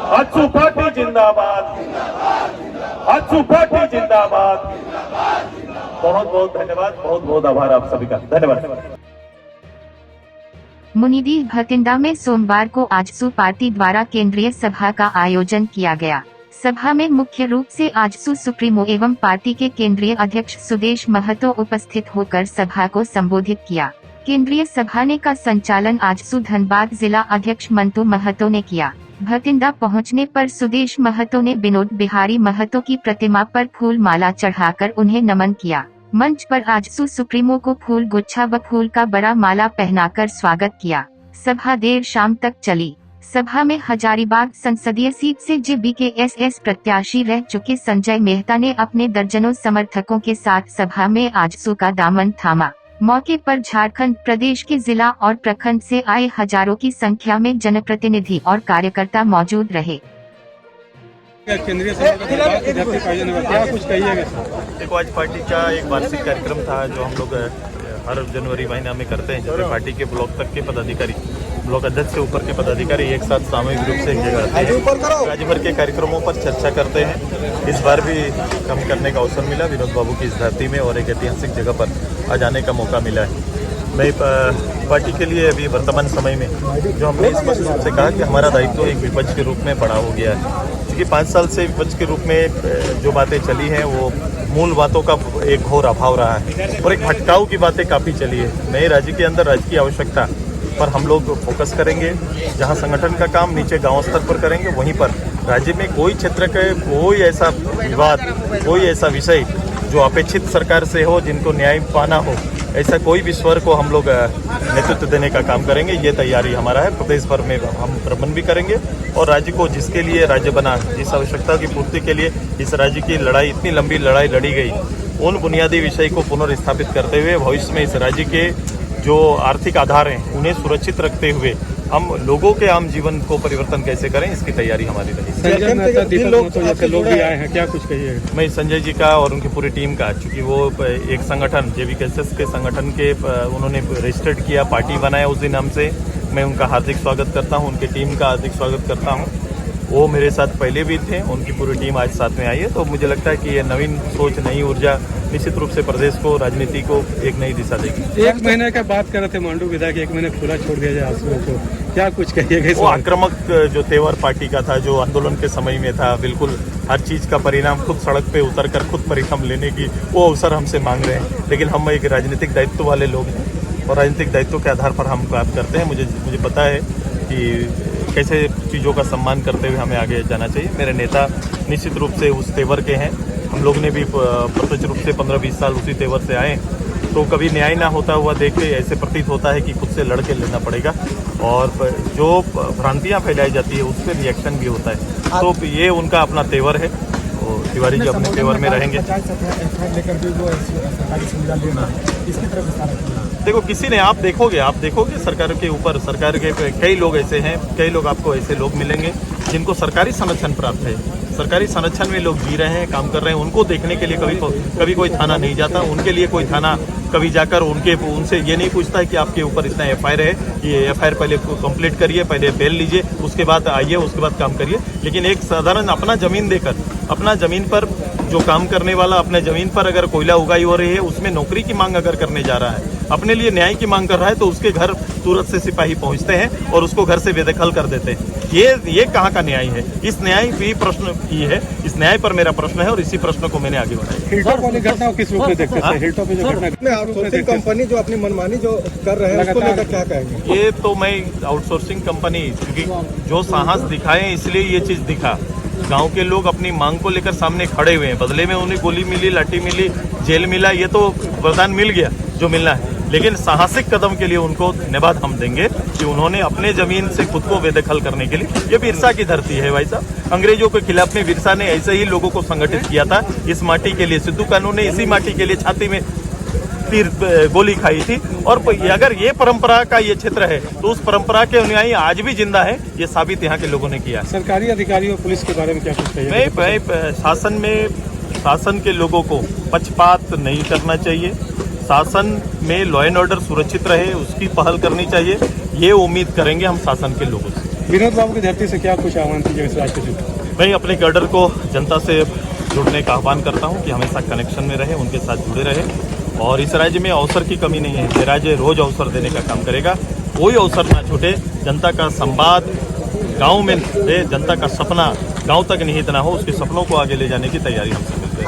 AJSU party जिंदाबाद, AJSU party जिंदाबाद। बहुत बहुत धन्यवाद, बहुत बहुत आभार आप सभी का, धन्यवाद। मुनिदीह भटिंडा में सोमवार को आजसू पार्टी द्वारा केंद्रीय सभा का आयोजन किया गया। सभा में मुख्य रूप से आजसू सुप्रीमो एवं पार्टी के केंद्रीय अध्यक्ष सुदेश महतो उपस्थित होकर सभा को संबोधित किया। केंद्रीय सभा ने का संचालन आजसू धनबाद जिला अध्यक्ष मंटू महतो ने किया। भटिंडा पहुंचने पर सुदेश महतो ने विनोद बिहारी महतो की प्रतिमा पर फूल माला चढ़ाकर उन्हें नमन किया। मंच पर आजसू सुप्रीमो को फूल गुच्छा व फूल का बड़ा माला पहनाकर स्वागत किया। सभा देर शाम तक चली। सभा में हजारीबाग संसदीय सीट से जेबीकेएसएस प्रत्याशी रह चुके संजय मेहता ने अपने दर्जनों समर्थकों के साथ सभा में आजसू का दामन थामा। मौके पर झारखंड प्रदेश के जिला और प्रखंड से आए हजारों की संख्या में जनप्रतिनिधि और कार्यकर्ता मौजूद रहे। केंद्रीय सभा क्या कुछ कहिएगा? देखो, आज पार्टी का एक वार्षिक कार्यक्रम था जो हम लोग हर जनवरी महीना में करते हैं, जिसमें पार्टी के ब्लॉक तक के पदाधिकारी, ब्लॉक अध्यक्ष से ऊपर के पदाधिकारी एक साथ सामूहिक रूप से एक जगह आते हैं, राज्य भर के कार्यक्रमों पर चर्चा करते हैं। इस बार भी कम करने का अवसर मिला विनोद बाबू की इस धरती में और एक ऐतिहासिक जगह पर आज आने का मौका मिला है। मैं पार्टी के लिए अभी वर्तमान समय में जो हमने स्पष्ट रूप से कहा कि हमारा दायित्व एक विपक्ष के रूप में बड़ा हो गया है, क्योंकि 5 साल से विपक्ष के रूप में जो बातें चली हैं वो मूल बातों का एक घोर अभाव रहा है और एक भटकाऊ की बातें काफ़ी चली है। नए राज्य के अंदर राज्य की आवश्यकता पर हम लोग फोकस करेंगे। जहां संगठन का काम नीचे गांव स्तर पर करेंगे, वहीं पर राज्य में कोई क्षेत्र के कोई ऐसा विवाद, कोई ऐसा विषय जो अपेक्षित सरकार से हो, जिनको न्याय पाना हो, ऐसा कोई भी स्वर को हम लोग नेतृत्व देने का काम करेंगे। ये तैयारी हमारा है। प्रदेश भर में हम भ्रमण भी करेंगे और राज्य को जिसके लिए राज्य बना, जिस आवश्यकता की पूर्ति के लिए इस राज्य की लड़ाई, इतनी लंबी लड़ाई लड़ी गई, उन बुनियादी विषय को पुनर्स्थापित करते हुए भविष्य में इस राज्य के जो आर्थिक आधार हैं उन्हें सुरक्षित रखते हुए हम लोगों के आम जीवन को परिवर्तन कैसे करें, इसकी तैयारी हमारी रही। संजय मेहता, दीपक महतो जैसे लोग भी आए हैं, क्या कुछ कहिएगा? मैं संजय जी का और उनकी पूरी टीम का, चूंकि वो एक संगठन जेबीकेएसएस के संगठन के उन्होंने रजिस्टर्ड किया, पार्टी बनाया उस दिन हमसे, मैं उनका हार्दिक स्वागत करता हूं, उनकी टीम का हार्दिक स्वागत करता हूं। वो मेरे साथ पहले भी थे, उनकी पूरी टीम आज साथ में आई है, तो मुझे लगता है कि ये नवीन सोच, नई ऊर्जा निश्चित रूप से प्रदेश को, राजनीति को एक नई दिशा देगी। 1 महीने का बात कर रहे थे मांडू विधायक, 1 महीने खुला छोड़ दिया जाए आंसुओं को, क्या कुछ कहिएगा? वो आक्रामक जो तेवर पार्टी का था, जो आंदोलन के समय में था, बिल्कुल हर चीज का परिणाम खुद सड़क पे उतर कर खुद परिणाम लेने की वो अवसर हमसे मांग रहे हैं। लेकिन हम एक राजनीतिक दायित्व वाले लोग हैं और राजनीतिक दायित्व के आधार पर हम काम करते हैं। मुझे पता है कि कैसे चीज़ों का सम्मान करते हुए हमें आगे जाना चाहिए। मेरे नेता निश्चित रूप से उस तेवर के हैं। हम लोग ने भी प्रत्यक्ष रूप से 15-20 साल उसी तेवर से आए, तो कभी न्याय ना होता हुआ देख के ऐसे प्रतीत होता है कि खुद से लड़ के लेना पड़ेगा और जो भ्रांतियाँ फैलाई जाती है उस पर रिएक्शन भी होता है। तो ये उनका अपना तेवर है, तो तिवारी जी अपने तेवर में रहेंगे। देखो, किसी ने आप देखोगे सरकार के ऊपर, सरकार के कई लोग ऐसे हैं, कई लोग आपको ऐसे लोग मिलेंगे जिनको सरकारी संरक्षण प्राप्त है, सरकारी संरक्षण में लोग जी रहे हैं, काम कर रहे हैं। उनको देखने के लिए कभी कोई थाना नहीं जाता, उनके लिए कोई थाना कभी जाकर उनसे ये नहीं पूछता है कि आपके ऊपर इतना एफआईआर है, ये एफआईआर पहले कंप्लीट करिए, पहले बेल लीजिए, उसके बाद आइए, उसके बाद काम करिए। लेकिन एक साधारण अपना जमीन देकर, अपना जमीन पर जो काम करने वाला अपने जमीन पर अगर कोयला उगाई हो रही है, उसमें नौकरी की मांग अगर करने जा रहा है, अपने लिए न्याय की मांग कर रहा है, तो उसके घर तुरंत से सिपाही पहुंचते हैं और उसको घर से बेदखल कर देते हैं। ये कहाँ का न्याय है? इस न्याय भी प्रश्न ये है, इस न्याय पर मेरा प्रश्न है और इसी प्रश्न को मैंने आगे बढ़ाया। हिलटॉप वाली घटना किस रूप में देखते हैं? हिलटॉप पे जो घटना, कंपनी जो अपनी मनमानी जो कर रहे हैं, उसको लेकर क्या कहेंगे? ये तो मैं आउटसोर्सिंग कंपनी, क्योंकि जो साहस दिखाए इसलिए ये चीज दिखा। गांव के लोग अपनी मांग को लेकर सामने खड़े हुए हैं, बदले में उन्हें गोली मिली, लाठी मिली, जेल मिला, ये तो वरदान मिल गया जो मिलना है। लेकिन साहसिक कदम के लिए उनको धन्यवाद हम देंगे कि उन्होंने अपने जमीन से खुद को बेदखल करने के लिए, ये बिरसा की धरती है भाई साहब। अंग्रेजों के खिलाफ में बिरसा ने ऐसे ही लोगों को संगठित किया था इस माटी के लिए। सिद्धू कानू ने इसी माटी के लिए छाती में तीर गोली खाई थी। और अगर ये परंपरा का ये क्षेत्र है तो उस परंपरा के अनुयायी आज भी जिंदा है, ये साबित यहाँ के लोगों ने किया। सरकारी अधिकारियों, पुलिस के बारे में क्या कुछ कहिए? मैं शासन के लोगों को पक्षपात नहीं करना चाहिए। शासन में लॉ एंड ऑर्डर सुरक्षित रहे, उसकी पहल करनी चाहिए। ये उम्मीद करेंगे हम शासन के लोगों से। विनोद बाबू की धरती से क्या कुछ आह्वान कीजिएगा इस राज्य से? मैं अपने कैडर को जनता से जुड़ने का आह्वान करता हूं कि हमेशा कनेक्शन में रहे, उनके साथ जुड़े रहे। और इस राज्य में अवसर की कमी नहीं है, ये राज्य रोज अवसर देने का काम करेगा। कोई अवसर ना छूटे, जनता का संवाद गांव में रहे, जनता का सपना गांव तक निहित ना हो, उसके सपनों को आगे ले जाने की तैयारी हमसे मिलती है।